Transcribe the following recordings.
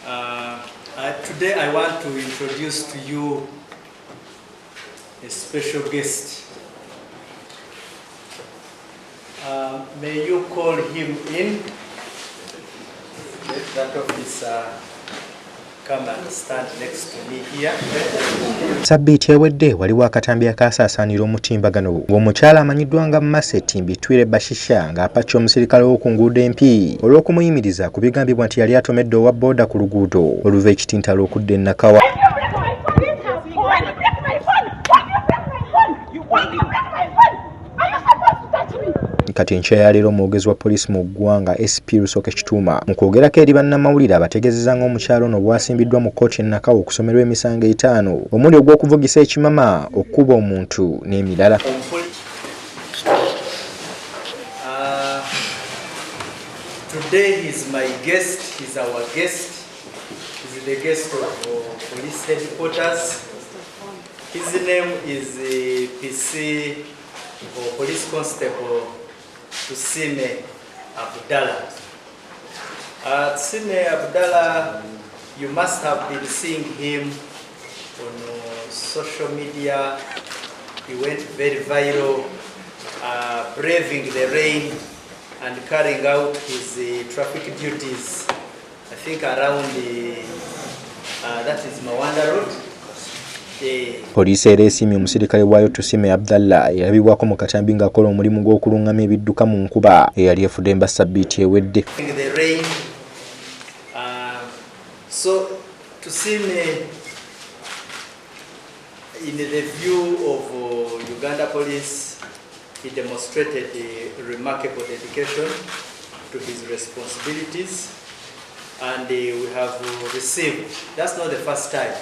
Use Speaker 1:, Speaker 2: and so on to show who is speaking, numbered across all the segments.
Speaker 1: Today I want to introduce to you a special guest. May you call him in. Let that officer come and stand next to me here.
Speaker 2: Sabbiiti ewedde waliwo akatambi akasaasaanira omutimbagano ng'omukyala amanyiddwa nga Maseti Mbitwire Bashisha ng'apakya omusirikale w'oku nguudo Empi olw'okumuyimiriza ku bigambibwa nti yali atomedde owa booda ku luguudo oluva ekitintalo okudda e Nakawa. Kati enkya ya leero omwogezi wa poliisi mu ggwanga SP Lusoke Kituuma mu kwogerako eri bannamawulire abategeezezza ng'omukyalo ono bwasimbiddwa mu kkooti e Nakawa okusomerwa emisango 5 omuli ogw'okuvugisa ekimama, okukuba omuntu n'emirala.
Speaker 1: Today is my guest, he's our guest. He's the guest of police headquarters. His name is PC or Police Constable Tusime Abdallah. Tusime Abdallah, you must have been seeing him on social media. He went very viral, braving the rain and carrying out his traffic duties. I think around that is Mawanda Road.
Speaker 2: Poliisi era esiimye omusirikale waayo Tusime Abdallah erabibwako mu katambi ng'akola omulimu gw'okulungamya ebidduka mu nkuba eyali efudde emba sabbiiti ewedde.
Speaker 1: So Tusime, in the view of Uganda Police, he demonstrated a remarkable dedication to his responsibilities, and we have received, that's not the first time,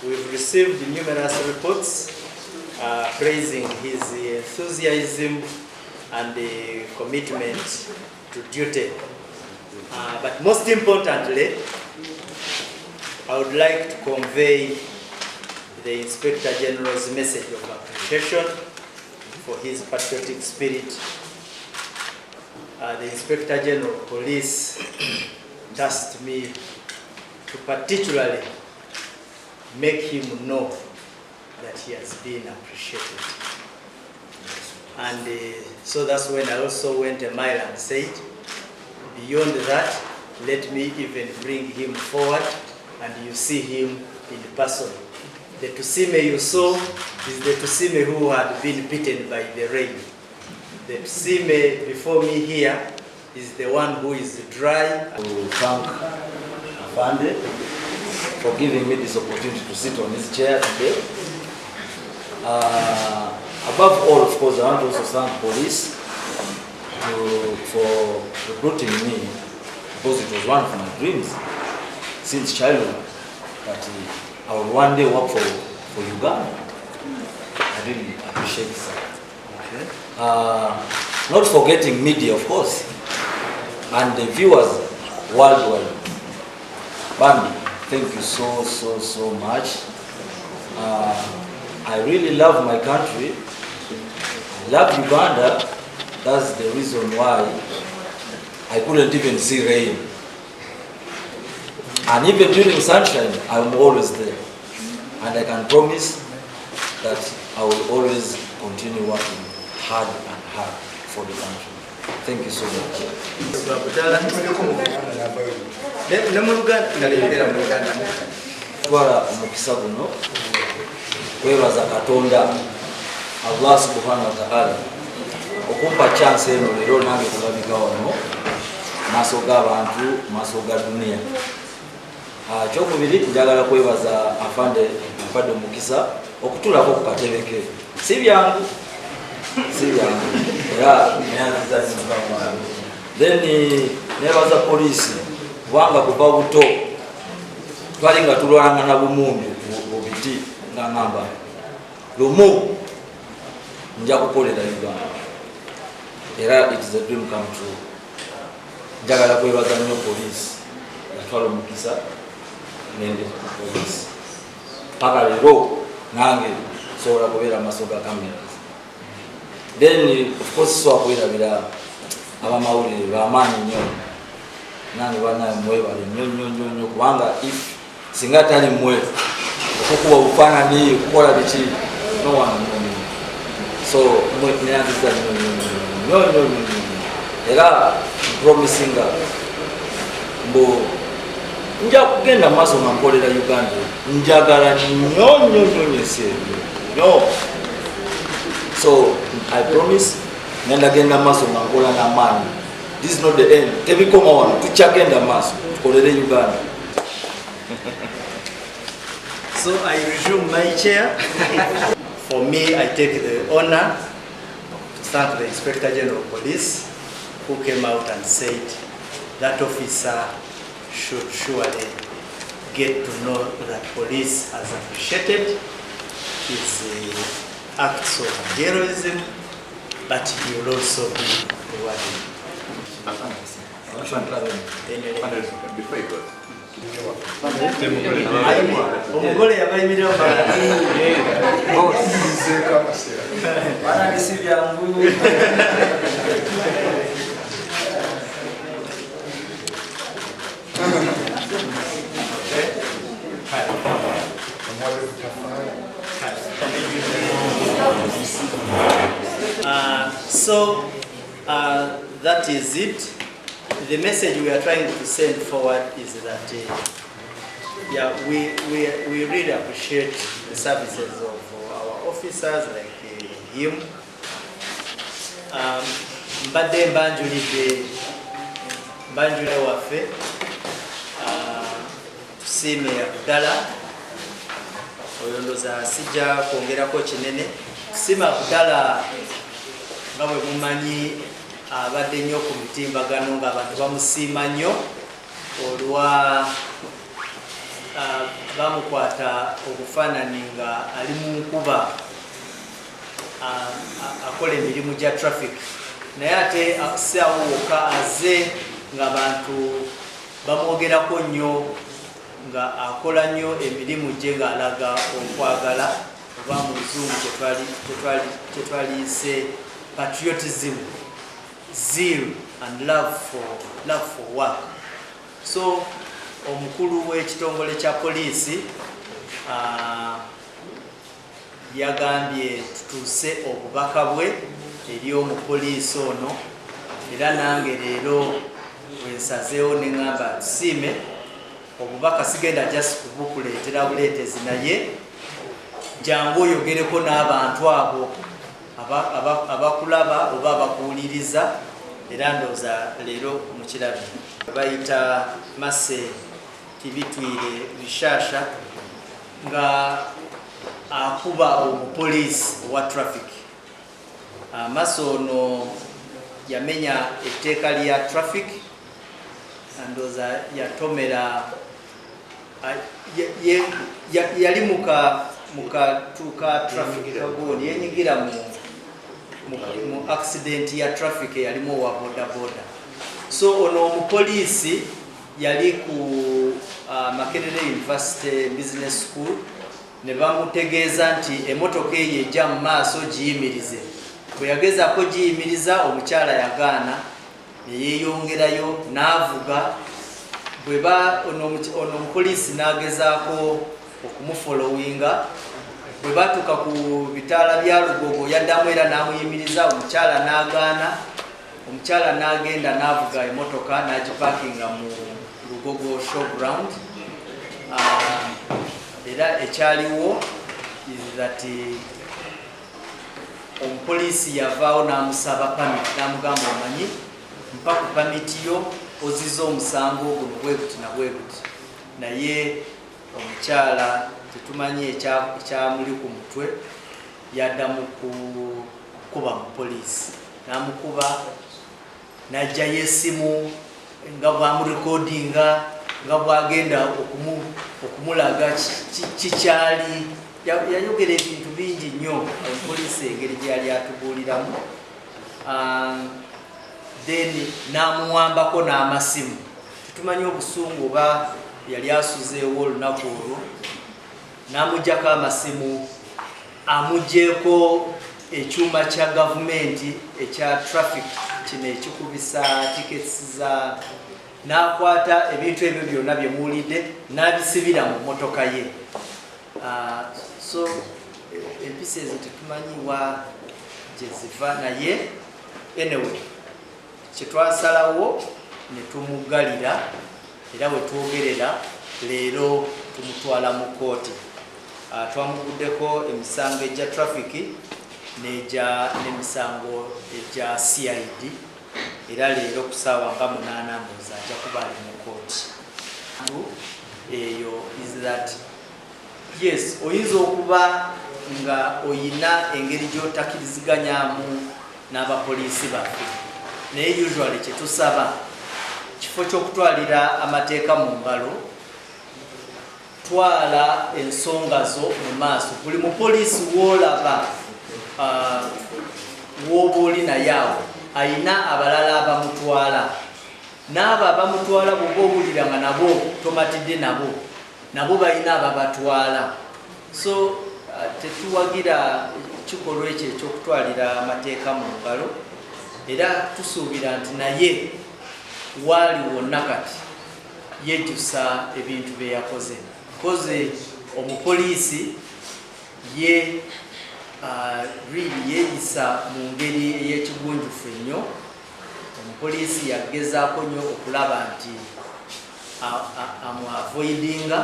Speaker 1: we've received numerous reports praising his enthusiasm and commitment to duty. But most importantly, I would like to convey the Inspector General's message of appreciation for his patriotic spirit. The Inspector General of Police tasked me to particularly make him know that he has been appreciated. And so that's when I also went a mile and said, beyond that, let me even bring him forward and you see him in person. The Tusime you saw is the Tusime who had been beaten by the rain. The Tusime before me here is the one who is dry.
Speaker 3: To thank Afande for giving me this opportunity to sit on his chair today. Above all, of course, I want to also thank police for recruiting me, because it was one of my dreams since childhood that I would one day work for Uganda. I really appreciate that. Okay. Not forgetting media, of course, and the viewers worldwide. Bambi, thank you so much. I really love my country. I love Uganda. That's the reason why I couldn't even see rain. And even during sunshine, I'm always there. And I can promise that I will always continue working hard and hard for the country. Thank you so much. Twala omukisa guno kwebaza Katonda Allah subhanahu wa ta'ala okumpa chance eno leero nange kulabika wano maaso g'abantu, maaso ga dunia. Kyokubiri njagala kwebaza Afande mpadde omukisa okutulako ku katebe ke. Si byangu era neyanziza n'emukama. Then nebaza poliisi kubanga kuva buto twali nga tulwalanga bumundu mu biti nga ngamba lumu nja kukolera Uganda. Era it is a dream come true. Njagala kwebaza nnyo poliisi yatwala omukisa nende poliisi. Paka leero nange sobola kubeera amaaso ga cameras. Then of course so akwirabira abamawulire bamaanyi nnyo nange banaye mwebale nnyo kubanga if singa tali mwe okukuba obufaananyi kukola biki no one so neyanziza nnyo era promisinga mbu nja kugenda maaso nga mkolera Uganda njagala nnyo ensi eyo so I promise ngenda genda maaso nga nkola n'amaanyi. This is not the end. Tebikoma wano tukyagenda maaso tukolere Uganda.
Speaker 1: So I resume my chair. For me, I take the honor to thank the Inspector General of Police who came out and said that officer should surely get to know that police has appreciated his acts of heroism, but he will also be rewarded.
Speaker 4: Before you go.
Speaker 1: Omugole yabayimira So that is it. The message we are trying to send forward is that yeah, we really appreciate the services of our officers like him. Mbadde mbanjulire waffe tusiime Agudde oyo ndooza sijja kwongerako kinene. Tusiime Agudde nga bwe mumanyi abadde nnyo ku mitimbagano ng'abantu bamusiima nnyo olwa bamukwata obufaananyi nga ali mu nkuba akola emirimu gya traffic, naye ate si awo wokka azze ng'abantu bamwogerako nnyo nga akola nnyo emirimu gye ng'alaga okwagala oba mu luzungu kyetwaliyise patriotism, zeal and love for work. So omukulu w'ekitongole kya poliisi yagambye tutuuse obubaka bwe eri omupoliisi ono, era nange leero wensazeewo ne ŋŋamba tusiime obubaka sigenda just kubukuleetera buleetezi, naye jangu oyogereko n'abantu abo abakulaba oba abakuwuliriza, era ndooza leero mukirabye. Bayita Mase Tibitwire Bishasha nga akuba omupoliisi owa traffic. Mase ono yamenya etteeka lya traffic, ndooza yatomera yali mukatuuka traffic kagoni yenyigira mu accident ya traffic yalimu owa bodaboda. So ono omupoliisi yali ku Makerere University Business School, ne bamutegeeza nti emotoka eyo ejja mu maaso giyimirize. Bwe yagezaako giyimiriza omukyala yagaana, ne yeeyongerayo n'avuga. Ono omupoliisi n'agezaako okumufolowinga. Bwe batuuka ku bitaala bya Lugogo yaddamu era n'amuyimiriza, omukyala n'agaana. Omukyala n'agenda n'avuga emotoka n'agipakinga mu Lugogo showground. Era ekyaliwo is that omupoliisi yavaawo n'amusaba pamit, n'amugamba omanyi mpa ku pamiti yo oziza omusango guno bweguti na bweguti. Naye omukyala tetumanyi ekyamuli ku mutwe, yaddamu kukuba mupoliisi, n'amukuba n'ajjayo essimu nga bwamurekodinga nga bwagenda okumulaga kikyali. Yayogera ebintu bingi nnyo omupoliisi engeri gyali atubuuliramu. Then n'amuwambako n'amasimu. Tetumanyi obusungu oba yali asuzeewo olunaku olwo, n'amuggyako amasimu, amuggyeko ekyuma kya gavumenti ekya traffic kino ekikubisa tickets n'akwata ebintu ebyo byonna bye muwulidde n'abisibira mu mmotoka ye. So empisa ezo tetumanyiwa gye ziva naye anyway kyetwasalawo ne tumugalira era we twogerera leero tumutwala mu kooti. Twamuguddeko emisango egya traffic n'emisango egya CID era leero ku ssaawa nga 8 mboozi ajja kuba ali mu kooti. Eyo is that yes, oyinza okuba nga oyina engeri gy'otakkiriziganyaamu n'abapoliisi baffe, naye usually kyetusaba kifo ky'okutwalira amateeka mu ngalo, twala ensonga zo mu maaso. Buli mupoliisi w'olaba w'oba oli naye awo ayina abalala abamutwala, n'abo abamutwala bw'oba owulira nga nabo tomatidde nabo balina ababatwala. So tetuwagira kikolwa ekyo ekyokutwalira amateeka mu ngalo, era tusuubira nti naye waali wonna kati yejjusa ebintu bye yakoze. Koze omupoliisi ye really yeeyisa mu ngeri ey'ekigunjufu ennyo. Omupoliisi yagezaako nnyo okulaba nti amuavoidinga,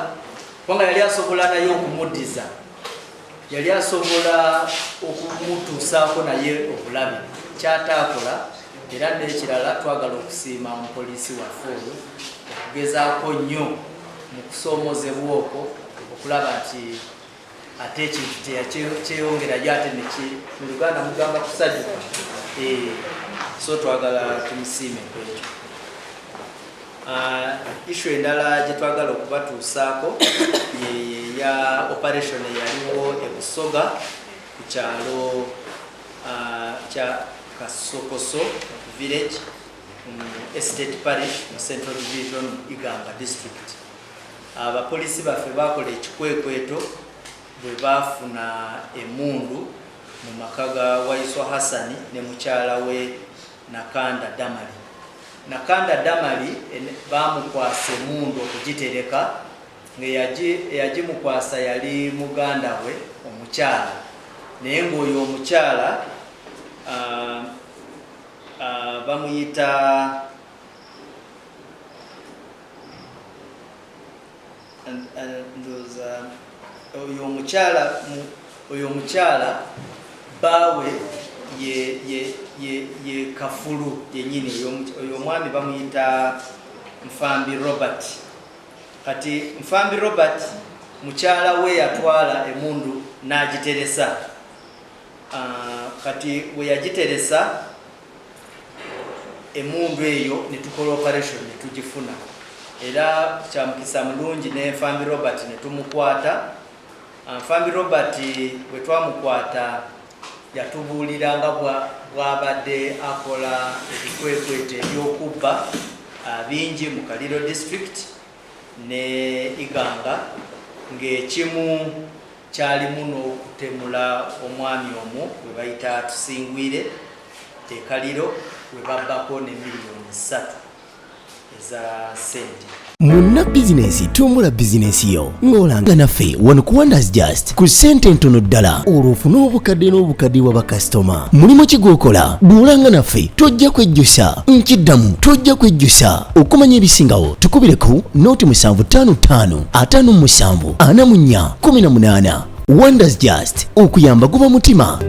Speaker 1: kubanga yali asobola naye okumuddiza, yali asobola okumutuusaako naye obulabe, kyataakola. Era n'ekirala twagala okusiima omupoliisi waffe oyo okugezaako nnyo mu kusoomozebwa okwo okulaba nti ate ekintu kyeyongerayo ate mu Luganda mugamba kusajjuka. So twagala tumusiime ku ekyo. Issue endala gye twagala okubatuusaako ya operation eyaliwo e Busoga ku kyalo kya Kasokoso village estate parish mu Central Division Igamba district. Abapoliisi baffe bakola ekikwekweto bwe baafuna emundu mu maka ga Waiswa Hassani ne mukyala we Nakanda Damali. Nakanda Damali bamukwasa emundu okugitereka, eyagimukwasa yali muganda we omukyala, naye ng'oyo omukyala bamuyita oyo omukyala bawe ye kafulu yenyini. Oyo omwami bamuyita Nfambi Robert. Kati Nfambi Robert mukyala we yatwala emundu n'agiteresa. Kati we yagiteresa emundu eyo ne tukola operation ne tugifuna, era kyamukisa mulungi ne Nfambi Robert ne tumukwata. Nfambi Robert bwe twamukwata yatubuulira nga bw'abadde akola ebikwekwete ebyokubba bingi mu Kaliro district ne Iganga, ng'ekimu kyalimu n'okutemula omwami omu we bayita Tusingwire e Kaliro, we babbako ne miliyoni 3 eza sente.
Speaker 5: Munna bizinesi tumbula bizinesi yo ng'olanga naffe wano ku Wonders Just ku ssente ntono ddala olw'ofuna obukadde n'obukadde wa bakasitoma. Mulimu ki gw'okola bw'olanga naffe tojja kwejjusa, nkiddamu tojja kwejjusa. Okumanya ebisingawo tukubire ku nooti 755 57 44 18. Wonders Just okuyamba guba mutima.